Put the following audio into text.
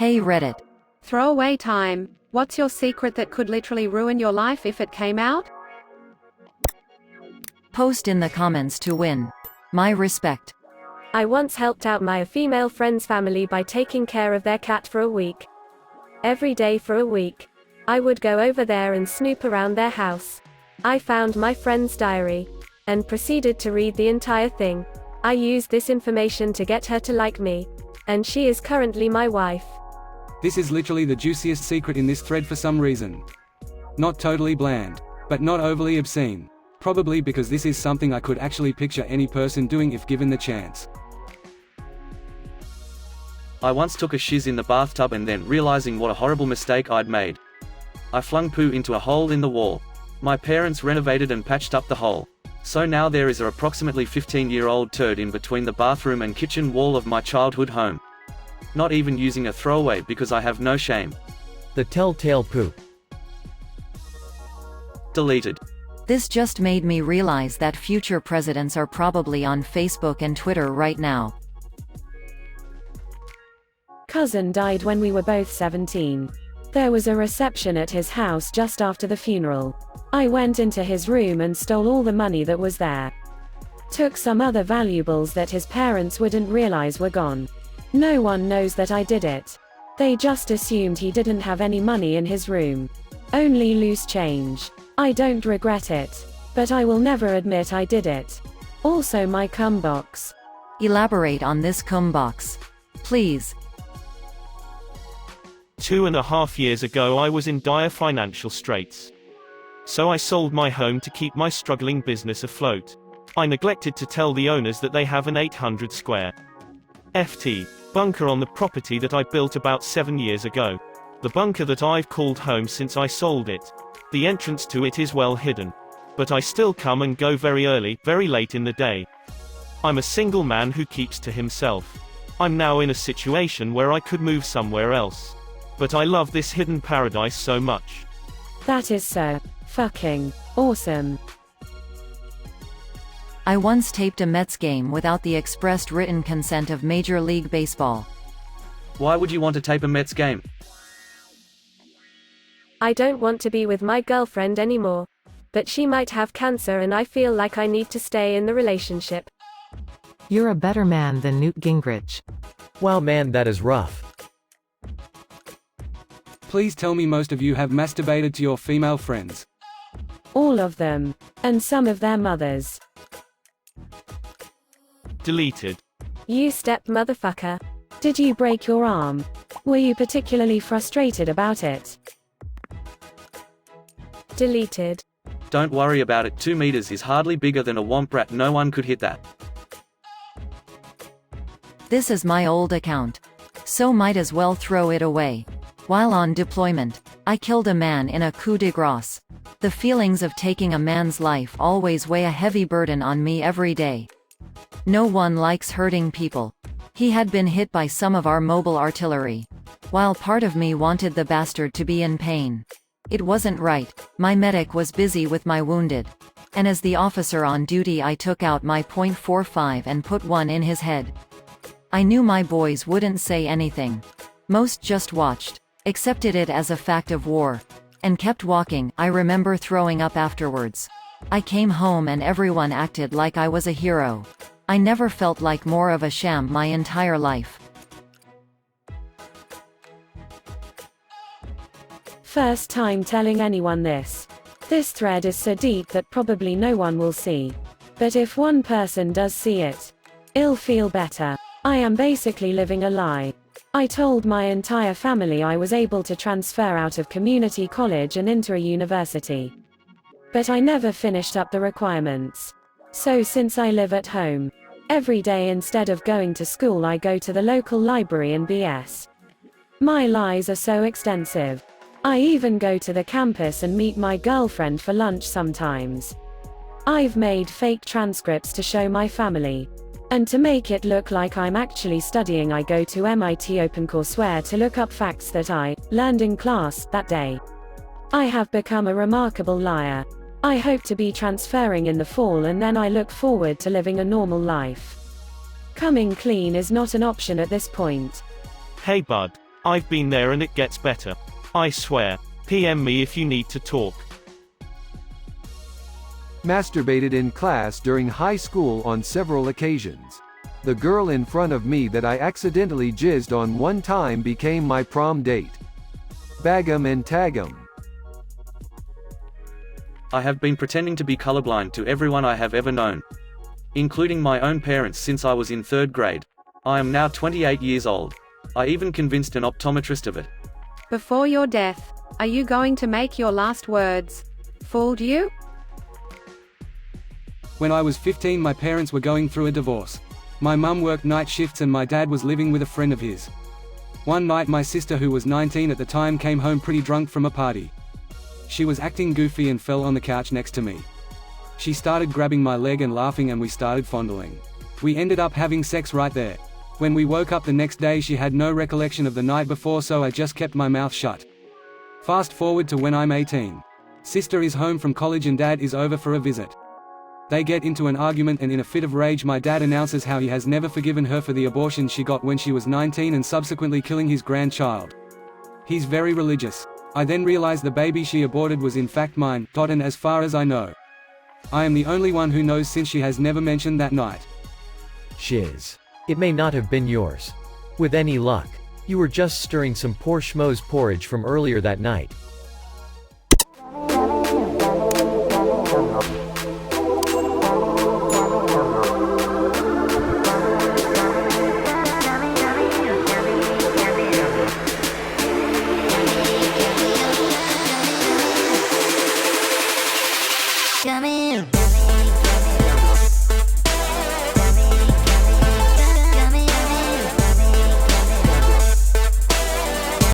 Hey Reddit. Throwaway time. What's your secret that could literally ruin your life if it came out? Post in the comments to win. My respect. I once helped out my female friend's family by taking care of their cat for a week. Every day for a week. I would go over there and snoop around their house. I found my friend's diary and proceeded to read the entire thing. I used this information to get her to like me, and she is currently my wife. This is literally the juiciest secret in this thread for some reason. Not totally bland, but not overly obscene. Probably because this is something I could actually picture any person doing if given the chance. I once took a shiz in the bathtub and then, realizing what a horrible mistake I'd made, I flung poo into a hole in the wall. My parents renovated and patched up the hole. So now there is a approximately 15-year-old turd in between the bathroom and kitchen wall of my childhood home. Not even using a throwaway because I have no shame. The telltale poop. Deleted. This just made me realize that future presidents are probably on Facebook and Twitter right now. Cousin died when we were both 17. There was a reception at his house just after the funeral. I went into his room and stole all the money that was there. Took some other valuables that his parents wouldn't realize were gone. No one knows that I did it. They just assumed he didn't have any money in his room. Only loose change. I don't regret it. But I will never admit I did it. Also my cum box. Elaborate on this cum box. Please. 2.5 years ago I was in dire financial straits. So I sold my home to keep my struggling business afloat. I neglected to tell the owners that they have an 800 square ft bunker on the property that I built about 7 years ago. The bunker that I've called home since I sold it. The entrance to it is well hidden. But I still come and go very early, very late in the day. I'm a single man who keeps to himself. I'm now in a situation where I could move somewhere else. But I love this hidden paradise so much. That is so fucking awesome. I once taped a Mets game without the expressed written consent of Major League Baseball. Why would you want to tape a Mets game? I don't want to be with my girlfriend anymore. But she might have cancer and I feel like I need to stay in the relationship. You're a better man than Newt Gingrich. Wow man, that is rough. Please tell me most of you have masturbated to your female friends. All of them. And some of their mothers. Deleted. You step motherfucker. Did you break your arm? Were you particularly frustrated about it? Deleted. Don't worry about it, 2 meters is hardly bigger than a womp rat, no one could hit that. This is my old account. So might as well throw it away. While on deployment, I killed a man in a coup de grace. The feelings of taking a man's life always weigh a heavy burden on me every day. No one likes hurting people. He had been hit by some of our mobile artillery. While part of me wanted the bastard to be in pain. It wasn't right, my medic was busy with my wounded. And as the officer on duty I took out my .45 and put one in his head. I knew my boys wouldn't say anything. Most just watched. Accepted it as a fact of war. And kept walking. I remember throwing up afterwards. I came home and everyone acted like I was a hero. I never felt like more of a sham my entire life. First time telling anyone this. This thread is so deep that probably no one will see. But if one person does see it, it'll feel better. I am basically living a lie. I told my entire family I was able to transfer out of community college and into a university. But I never finished up the requirements. So since I live at home, every day instead of going to school I go to the local library and BS. My lies are so extensive. I even go to the campus and meet my girlfriend for lunch sometimes. I've made fake transcripts to show my family. And to make it look like I'm actually studying I go to MIT OpenCourseware to look up facts that I learned in class that day. I have become a remarkable liar. I hope to be transferring in the fall and then I look forward to living a normal life. Coming clean is not an option at this point. Hey bud. I've been there and it gets better. I swear. PM me if you need to talk. Masturbated in class during high school on several occasions. The girl in front of me that I accidentally jizzed on one time became my prom date. Bag 'em and tag 'em. I have been pretending to be colorblind to everyone I have ever known, including my own parents since I was in 3rd grade. I am now 28 years old. I even convinced an optometrist of it. Before your death, are you going to make your last words? Fooled you? When I was 15, my parents were going through a divorce. My mum worked night shifts and my dad was living with a friend of his. One night my sister, who was 19 at the time, came home pretty drunk from a party. She was acting goofy and fell on the couch next to me. She started grabbing my leg and laughing, and we started fondling. We ended up having sex right there. When we woke up the next day, she had no recollection of the night before, so I just kept my mouth shut. Fast forward to when I'm 18. Sister is home from college and dad is over for a visit. They get into an argument, and in a fit of rage my dad announces how he has never forgiven her for the abortion she got when she was 19 and subsequently killing his grandchild. He's very religious. I then realize the baby she aborted was in fact mine, and as far as I know, I am the only one who knows, since she has never mentioned that night. Shiz. It may not have been yours. With any luck, you were just stirring some poor schmo's porridge from earlier that night.